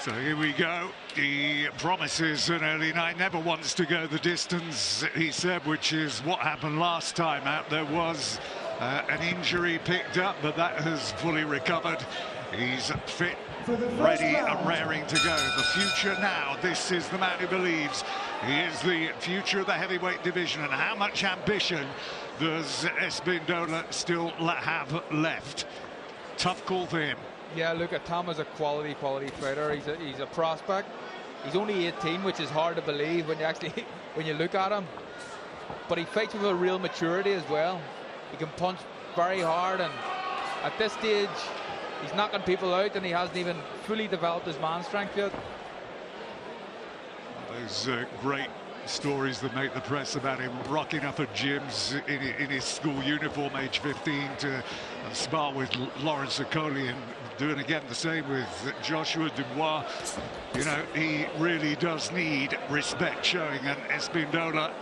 So here we go. He promises an early night, never wants to go the distance, he said, which is what happened last time out. There was an injury picked up, but that has fully recovered. He's fit, ready and raring to go. The future now. This is the man who believes he is the future of the heavyweight division. And how much ambition does Espindola still have left? Tough call for him. Yeah, look, Itauma's a quality fighter. He's a prospect. He's only 18, which is hard to believe when you look at him. But he fights with a real maturity as well. He can punch very hard, and at this stage, he's knocking people out, and he hasn't even fully developed his man strength yet. Those great stories that make the press about him rocking up at gyms in his school uniform, age 15, to spar with Lawrence Okoli and doing again the same with Joshua Dubois. You know, he really does need respect showing, and Espindola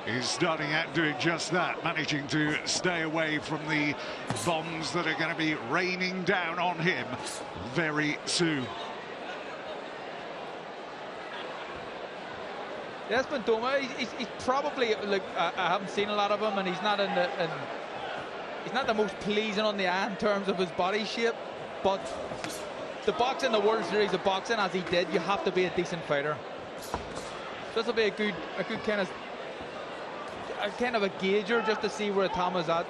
is starting out doing just that, managing to stay away from the bombs that are going to be raining down on him very soon. Yes, Itauma, he's probably, look, I haven't seen a lot of him, and he's not he's not the most pleasing on the eye in terms of his body shape, but the boxing, the World Series of boxing, as he did, you have to be a decent fighter. This will be a good kind of a gauger just to see where Itauma's at.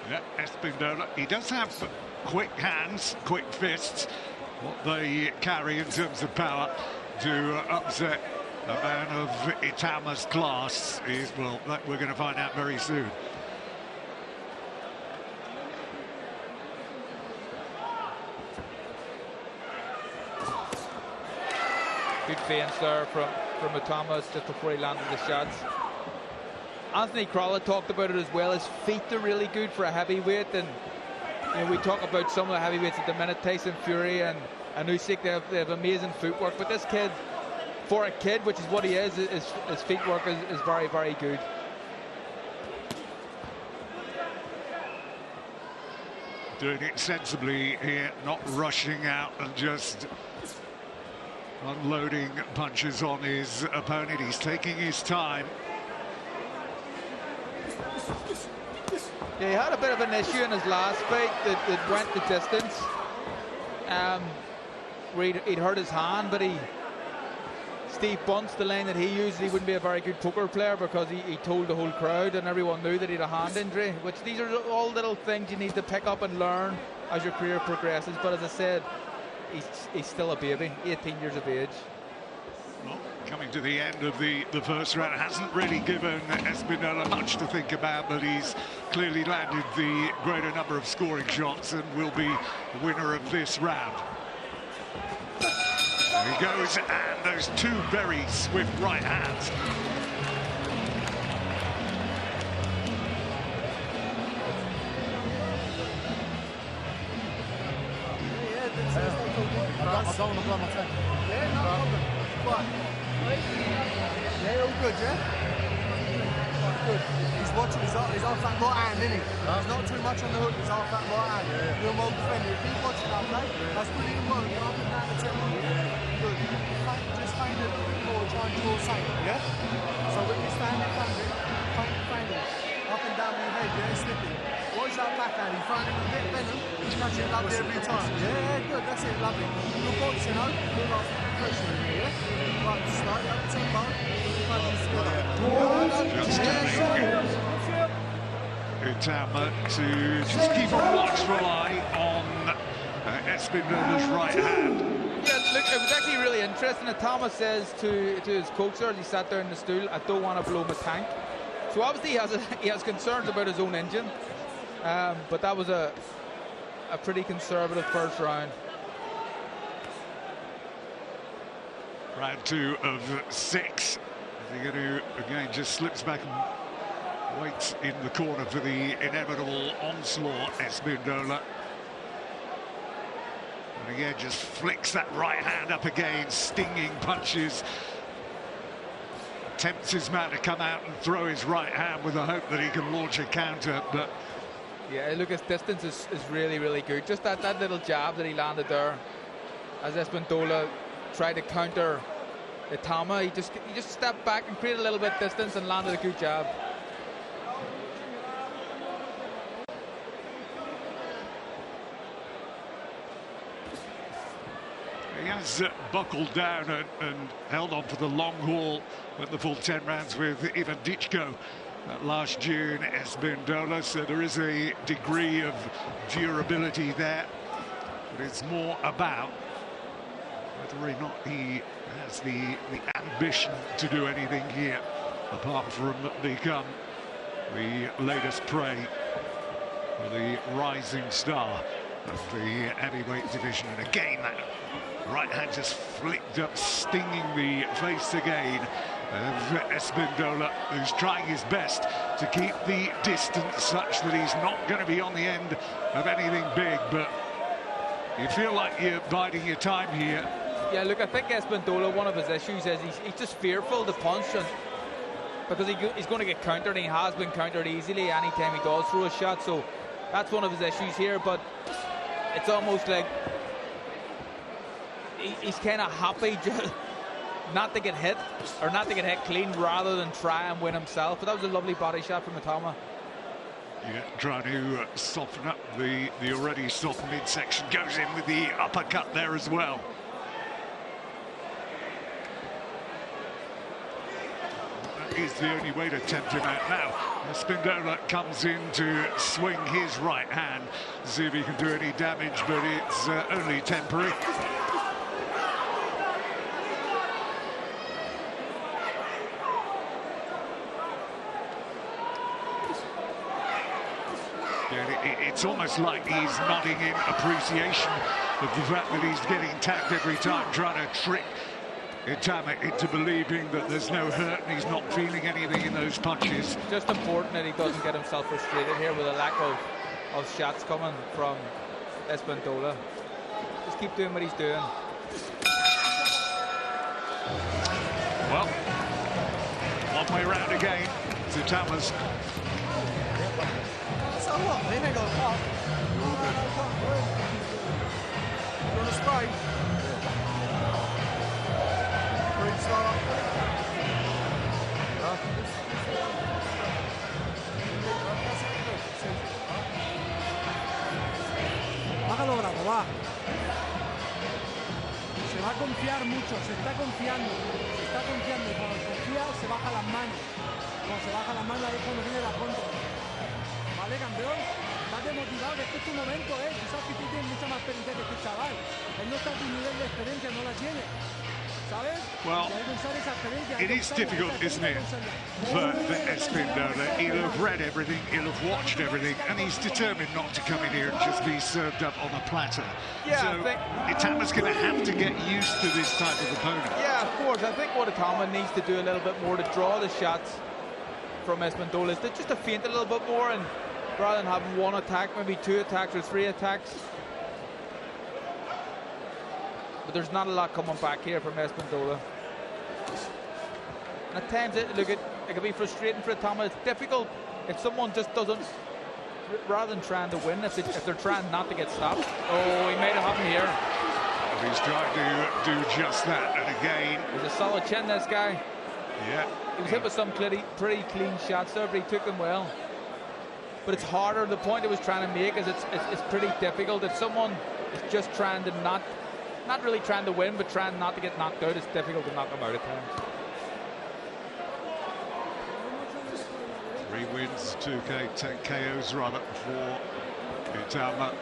Yeah, Espindola, he does have quick hands, quick fists. What they carry in terms of power to upset a man of Itauma's class is, well, that we're going to find out very soon. Good feints there from Itauma just before he landed the shots. Anthony Crolla talked about it as well. His feet are really good for a heavyweight, and you know, we talk about some of the heavyweights at the minute, Tyson Fury and Usyk, they have amazing footwork, but this kid, for a kid, which is what he is, his footwork is very, very good. Doing it sensibly here, not rushing out and just unloading punches on his opponent. He's taking his time. Yeah, he had a bit of an issue in his last fight that went the distance. Where he'd hurt his hand, but Steve Bunt's the line that he used, he wouldn't be a very good poker player because he told the whole crowd and everyone knew that he had a hand injury, which these are all little things you need to pick up and learn as your career progresses. But as I said, he's still a baby, 18 years of age. Well, coming to the end of the first round, hasn't really given Espindola much to think about, but he's clearly landed the greater number of scoring shots and will be the winner of this round. There he goes, and those two very swift right hands. I'll go on my turn. Yeah, no problem. Right. Yeah, all good, yeah? Good. He's watching his off that right hand, isn't he? He's not too much on the hook, he's off that right hand. Yeah. You're well defended. Keep watching that, mate. That's brilliant work. You're up and down the tempo. Good. Just feign a little bit more, try and draw something, yeah? So when you stand in front of it, feign it. Up and down with your head, yeah, slipping. Watch that backhand, he's throwing him a bit venom, catch it lovely every time. Yeah, good, that's it, lovely. Good boxing, you know? Good like professional, yeah? Right, slightly up the tempo, punches together. Itauma to just keep a watchful eye on Espindola's right hand. Yeah, look, it was actually really interesting. Itauma says to his coacher as he sat there in the stool, I don't want to blow my tank. So obviously he has concerns about his own engine. But that was a pretty conservative first round. Round 2 of 6. They're going to, again, just slips back and waits in the corner for the inevitable onslaught, Espindola. And again, just flicks that right hand up again, stinging punches. tempts his man to come out and throw his right hand with the hope that he can launch a counter, but... Yeah, look, his distance is really, really good. Just that little jab that he landed there, as Espindola tried to counter Itauma, he just stepped back and created a little bit of distance and landed a good jab. He has buckled down and held on for the long haul at the full 10 rounds with Ivan Dichko last June, Espindola, so there is a degree of durability there, but it's more about whether or not he has the ambition to do anything here, apart from become the latest prey for the rising star of the heavyweight division. And again, that right hand just flicked up, stinging the face again of Espindola, who's trying his best to keep the distance such that he's not going to be on the end of anything big, but you feel like you're biding your time here. Yeah, look, I think Espindola, one of his issues is he's just fearful to punch, and because he's going to get countered, and he has been countered easily anytime he does throw a shot, so that's one of his issues here. But it's almost like he's kind of happy just not to get hit, or not to get hit clean, rather than try and win himself. But that was a lovely body shot from Itauma. Yeah, trying to soften up the already soft midsection. Goes in with the uppercut there as well. That is the only way to tempt him out now. Espindola comes in to swing his right hand, see if he can do any damage, but it's only temporary. It's almost like he's nodding in appreciation of the fact that he's getting tagged every time, trying to trick Itauma into believing that there's no hurt and he's not feeling anything in those punches. Just important that he doesn't get himself frustrated here with a lack of shots coming from Espindola. Just keep doing what he's doing. Well, one way round again. It's Itauma's. So what? They may go up. You want to spray? Green star up. Hágalo bravo, va. Se va a confiar mucho, se está confiando y cuando confía se baja las manos. Cuando se baja las manos ahí es cuando viene la contra. Vale, campeón, estás desmotivado, que este es tu momento, tú sabes que tú tienes mucha más experiencia que este chaval. Él no está a tu nivel de experiencia, no la tiene. ¿Sabes? Well, it is difficult, isn't it, for Espindola? He'll have read everything, he'll have watched everything, and he's determined not to come in here and just be served up on a platter. Yeah, so Itauma's going to have to get used to this type of opponent. Yeah, of course. I think what Itauma needs to do a little bit more to draw the shots from Espindola is just to feint a little bit more, and rather than having one attack, maybe two attacks or three attacks. But there's not a lot coming back here from Espindola. And at times, it can be frustrating for Itauma. It's difficult if someone just doesn't, rather than trying to win, if they're trying not to get stopped. Oh, he made it happen here. He's trying to do just that, and again... He's a solid chin, this guy. Yeah. He was hit with some pretty clean shots there, but he took them well. But it's harder. The point I was trying to make is it's pretty difficult. If someone is just trying to not really trying to win, but trying not to get knocked out, it's difficult to knock them out at times. 3 wins, 10 KOs rather for Itauma.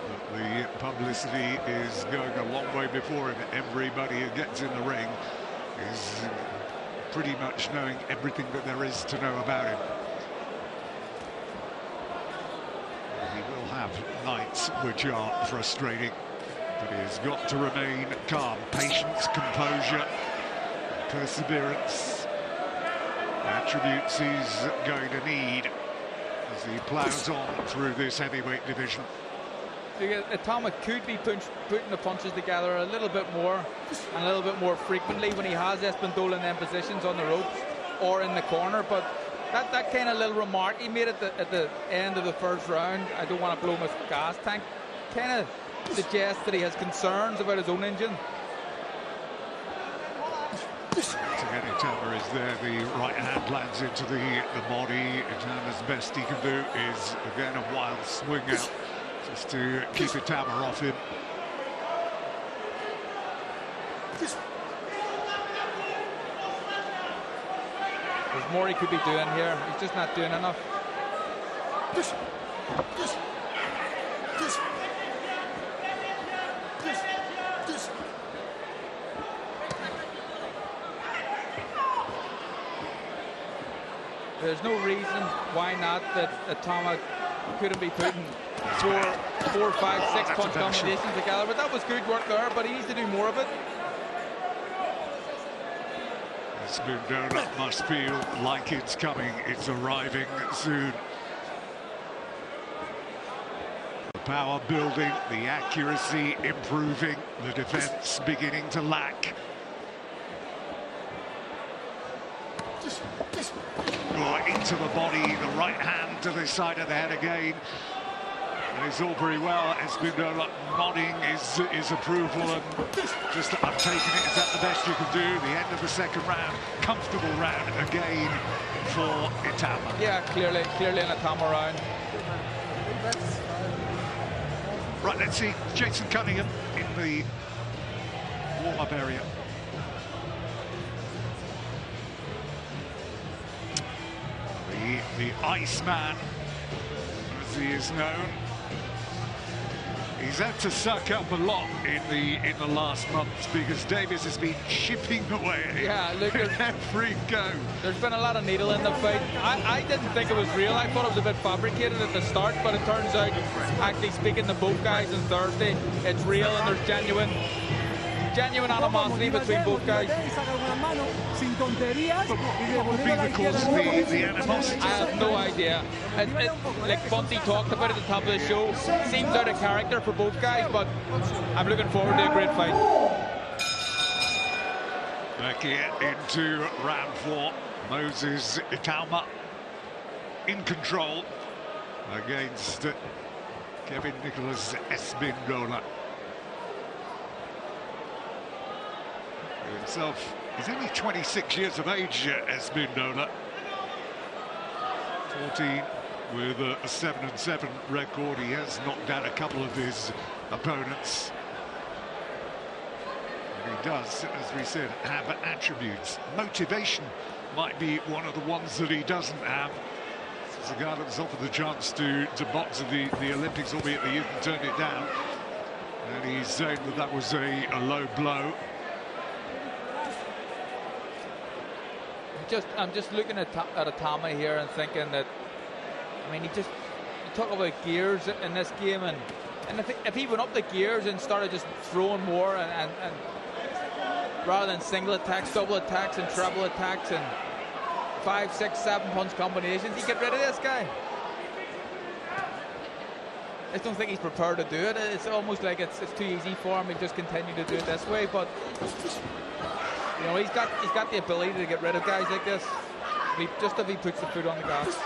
But the publicity is going a long way before him. Everybody who gets in the ring is pretty much knowing everything that there is to know about him. He will have nights which are frustrating, but he has got to remain calm. Patience, composure, perseverance, attributes he's going to need as he plows on through this heavyweight division. Itauma could be putting the punches together a little bit more and a little bit more frequently when he has Espindola in them positions on the ropes. or in the corner. But that kind of little remark he made at the end of the first round, I don't want to blow my gas tank, kind of suggests that he has concerns about his own engine. Again, Itauma is there. The right hand lands into the body. Itauma's best he can do is again a wild swing out just to keep Itauma off him. There's more he could be doing here. He's just not doing enough. There's no reason why not that Itauma couldn't be putting four, 5, 6 punch combinations together. But that was good work there, but he needs to do more of it. Espindola must feel like it's coming. It's arriving soon. The power building, the accuracy improving, the defense beginning to lack. Into the body, the right hand to the side of the head again. And it's all very well. Espindola nodding his approval and just, I'm taking it. Is that the best you can do? The end of the second round. Comfortable round again for Itauma. Yeah, clearly an Itauma round. Right, let's see Jason Cunningham in the warm-up area. The Iceman, as he is known. He's had to suck up a lot in the last months because Davis has been chipping away look, at every go. There's been a lot of needle in the fight. I didn't think it was real. I thought it was a bit fabricated at the start, but it turns out, actually speaking to both guys on Thursday, it's real and there's genuine animosity between both guys. What would be the cause of the animosity? I have no idea. Like Bunty talked about at the top of the show, seems out of character for both guys, but I'm looking forward to a great fight. Back here into round 4. Moses Itauma in control against Kevin Nicolas Espindola. Himself, he's only 26 years of age, Espindola. 14 with a 7-7 record. He has knocked out a couple of his opponents. And he does, as we said, have attributes. Motivation might be one of the ones that he doesn't have. He's a guy that was offered the chance to box at the Olympics, albeit that you can turn it down. And he's saying that that was a low blow. I'm just looking at Itauma here and thinking that, I mean, you talk about gears in this game, and if he went up the gears and started just throwing more and rather than single attacks, double attacks and treble attacks and 5, 6, 7 punch combinations, he'd get rid of this guy. I just don't think he's prepared to do it. It's almost like it's too easy for him to just continue to do it this way, but you know, he's got the ability to get rid of guys like this, if he puts the foot on the gas.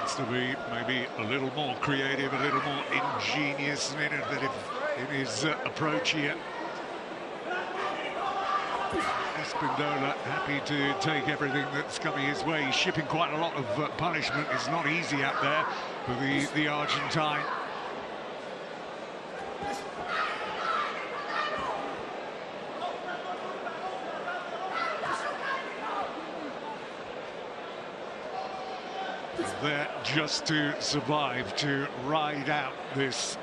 Needs to be maybe a little more creative, a little more ingenious and innovative in his approach here. Espindola happy to take everything that's coming his way. He's shipping quite a lot of punishment. It's not easy out there for the Argentine. There just to survive, to ride out this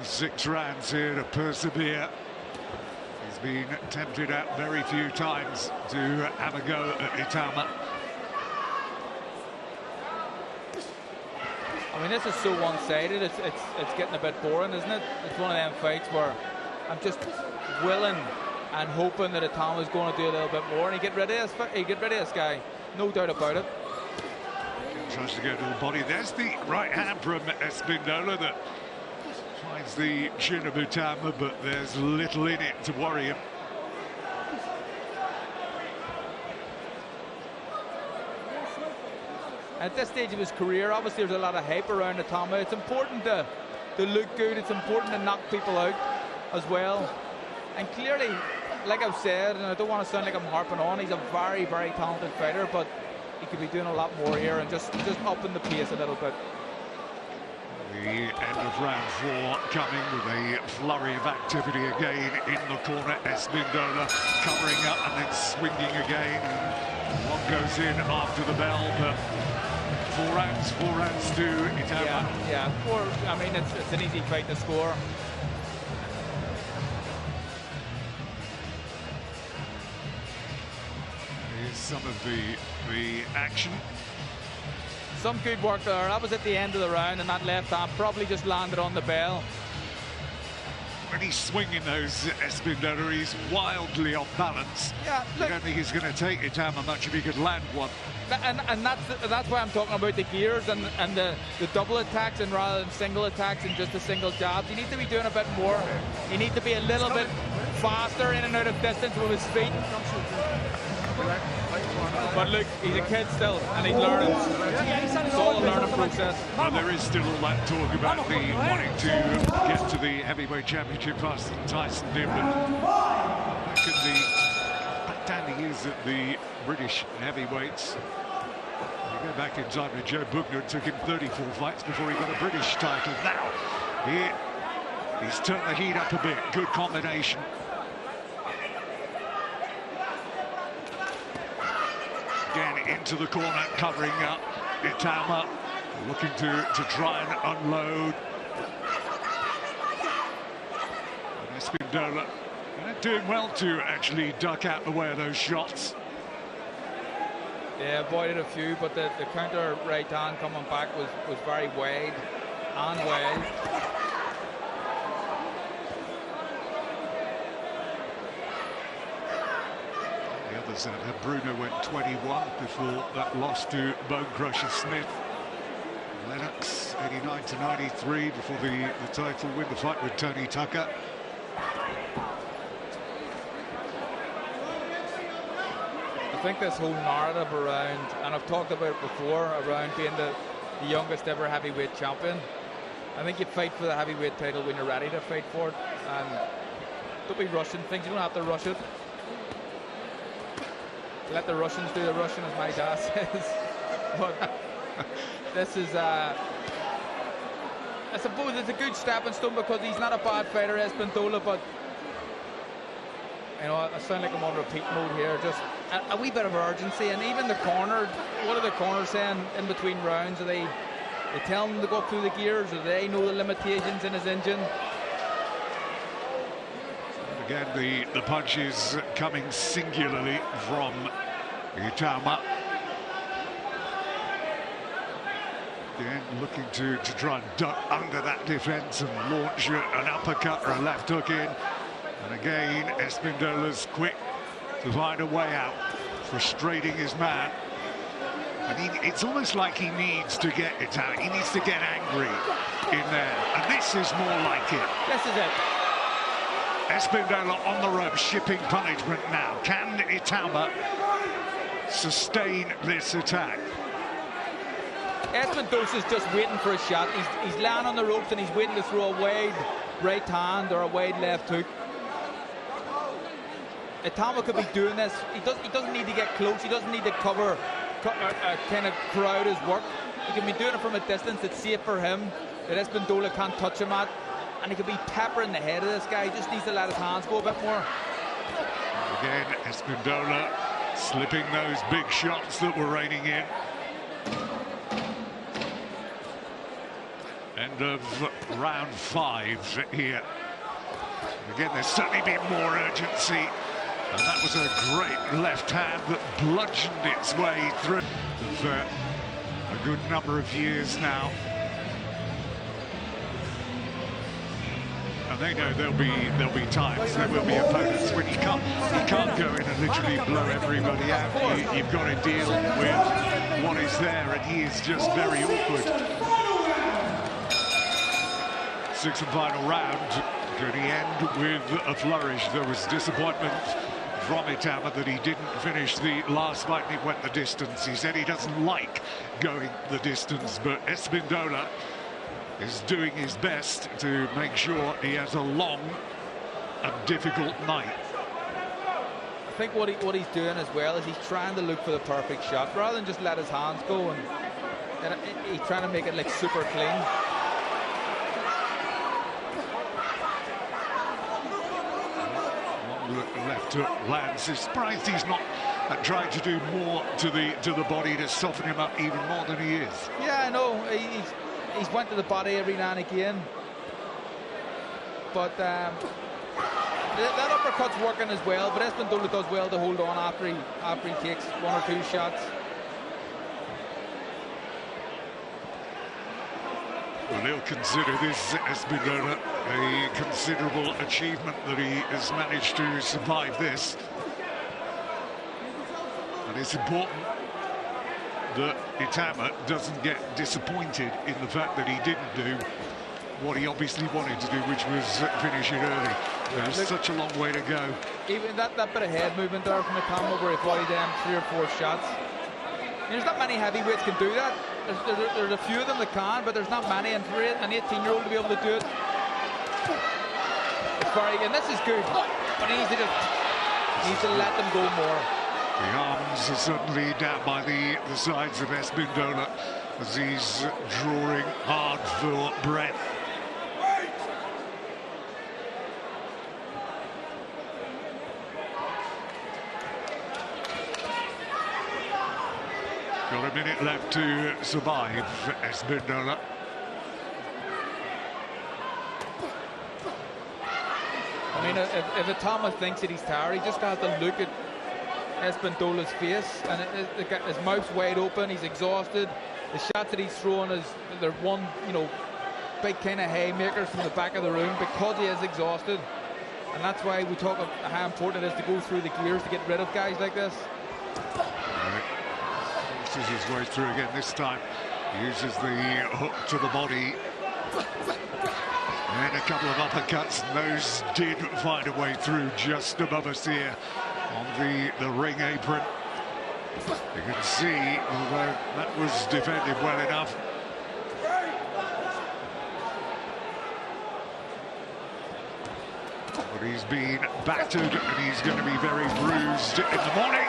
6 rounds here, to persevere. He's been tempted out very few times to have a go at Itauma. I mean, this is so one-sided. It's getting a bit boring, isn't it? It's one of them fights where I'm just willing and hoping that Itauma's going to do a little bit more, and he get rid of this guy, no doubt about it. Tries to go to the body. There's the right hand from Espindola that finds the chin of Itauma, but there's little in it to worry him. At this stage of his career, obviously there's a lot of hype around Itauma. It's important to look good. It's important to knock people out as well. And clearly, like I've said, and I don't want to sound like I'm harping on, he's a very, very talented fighter, but he could be doing a lot more here and just upping the pace a little bit. The end of round 4 coming with a flurry of activity again in the corner. Espindola covering up and then swinging again. And one goes in after the bell, but 4 rounds to Itauma. Yeah. I mean, it's an easy fight to score. Here's some of the action. Some good work there. That was at the end of the round, and that left arm probably just landed on the bell. When he's swinging those, Espindola, he's wildly off balance. Yeah, look, I don't think he's going to take Itauma much if he could land one. And that's why I'm talking about the gears and the double attacks, and rather than single attacks and just a single jab. You need to be doing a bit more. You need to be a little bit faster in and out of distance with his feet. But look, he's a kid still, and he's learning. It's all a learning process. Well, there is still all that talk about the wanting to get to the heavyweight championship faster than Tyson did, but back down the years at the British heavyweights. You go back in time to Joe Bugner, it took him 34 fights before he got a British title. Now, he's turned the heat up a bit. Good combination. Again into the corner, covering up. Itauma looking to try and unload. And Espindola doing well to actually duck out the way of those shots. Yeah, avoided a few, but the counter right hand coming back was very wide and well. Bruno went 21 before that loss to Bone Crusher Smith. Lennox 89 to 93 before the title win, the fight with Tony Tucker. I think this whole narrative around, and I've talked about it before, around being the youngest ever heavyweight champion. I think you fight for the heavyweight title when you're ready to fight for it, and don't be rushing things. You don't have to rush it. Let the Russians do the Russian, as my dad says. But this is, I suppose it's a good stepping stone because he's not a bad fighter, Espindola, but you know, I sound like I'm on repeat mode here. Just a wee bit of urgency, and even the corner. What are the corners saying in between rounds? Are they telling him to go up through the gears, or do they know the limitations in his engine? Again, the punches coming singularly from Itauma. Again, looking to try and duck under that defense and launch an uppercut or a left hook in. And again, Espindola's quick to find a way out, frustrating his man. And it's almost like he needs to get it out. He needs to get angry in there. And this is more like it. This is it. Espindola on the rope, shipping punishment now. Can Itauma sustain this attack? Espindola's just waiting for a shot. He's laying on the ropes and he's waiting to throw a wide right hand or a wide left hook. Itauma could be doing this. He doesn't need to get close. He doesn't need to kind of crowd his work. He can be doing it from a distance that's safe for him, that Espindola can't touch him at. And he could be peppering the head of this guy. He just needs to let his hands go a bit more. Again, Espindola slipping those big shots that were raining in. End of round 5 here. Again, there's certainly been more urgency. And that was a great left hand that bludgeoned its way through for a good number of years now. And they know there'll be times, there will be opponents when you can't go in and literally blow everybody out. You've got to deal with what is there, and he is just very awkward. 6th and final round. Could he end with a flourish? There was disappointment from Itauma that he didn't finish the last fight and he went the distance. He said he doesn't like going the distance, but Espindola is doing his best to make sure he has a long and difficult night. I think what he's doing as well is he's trying to look for the perfect shot rather than just let his hands go, and he's trying to make it like super clean. Left hook lands. He's surprised he's not trying to do more to the body to soften him up even more than he is. Yeah, I know. He's went to the body every now and again, but that uppercut's working as well. But Espindola does well to hold on after he takes one or two shots. Well, he'll consider this, Espindola, a considerable achievement that he has managed to survive this. And it's important that Itauma doesn't get disappointed in the fact that he didn't do what he obviously wanted to do, which was finish it early. There's such a long way to go. Even that bit of head movement there from Itauma where he bodied them 3 or 4 shots. There's not many heavyweights can do that. There's a few of them that can, but there's not many. And for an 18-year-old to be able to do it, it's very. And this is good, but he needs to let them go more. The arms are suddenly down by the sides of Espindola as he's drawing hard for breath. Got a minute left to survive, Espindola. I mean, if Itauma thinks that he's tired, he just has to look at Espindola's face, and his mouth's wide open. He's exhausted. The shots that he's throwing they're one, big kind of haymakers from the back of the room because he is exhausted, and that's why we talk about how important it is to go through the gears to get rid of guys like this. His way through again this time. Uses the hook to the body. And a couple of uppercuts. Those did find a way through just above us here on the ring apron. You can see, although that was defended well enough. But he's been battered and he's going to be very bruised in the morning.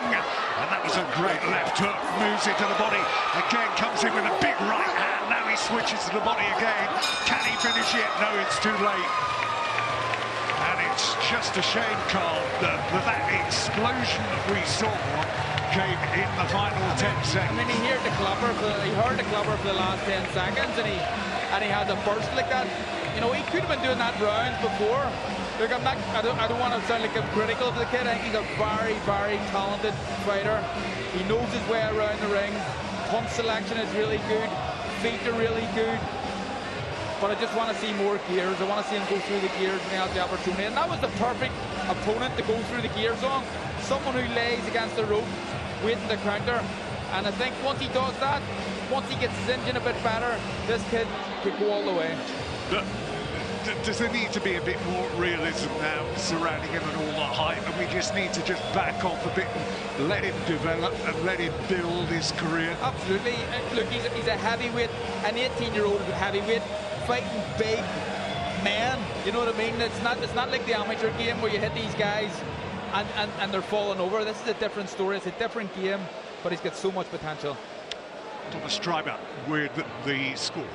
And that was a great left hook. Moves it to the body. Again, comes in with a big right hand. Now he switches to the body again. Can he finish it? No, it's too late. And it's just a shame, Carl, that explosion that we saw came in the final 10 seconds. I mean, he heard the clubber for the last 10 seconds, and he had a burst like that. He could have been doing that rounds before. Look, I don't want to sound like I'm critical of the kid. I think he's a very, very talented fighter. He knows his way around the ring. Punch selection is really good. Feet are really good. But I just want to see more gears. I want to see him go through the gears when he has the opportunity. And that was the perfect opponent to go through the gears on. Someone who lays against the rope, waiting to counter. And I think once he does that, once he gets his engine a bit better, this kid could go all the way. Does there need to be a bit more realism now surrounding him and all the hype, and we just need to just back off a bit and let him develop and let him build his career? Absolutely. Look, he's a heavyweight, an 18-year-old heavyweight fighting big men. You know what I mean? It's not like the amateur game where you hit these guys and they're falling over. This is a different story. It's a different game, but he's got so much potential. Thomas Streiber with the scores.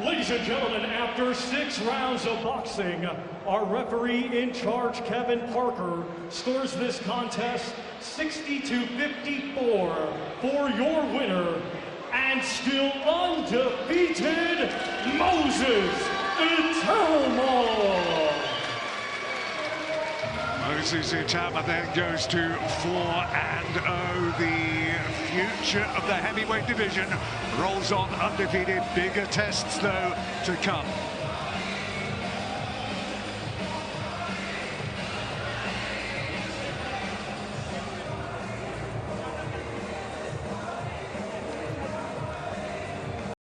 Ladies and gentlemen, after 6 rounds of boxing, our referee in charge, Kevin Parker, scores this contest 60-54 for your winner and still undefeated Moses Itauma. Moses Itauma then goes to 4-0. The future of the heavyweight division rolls on undefeated. Bigger tests, though, to come.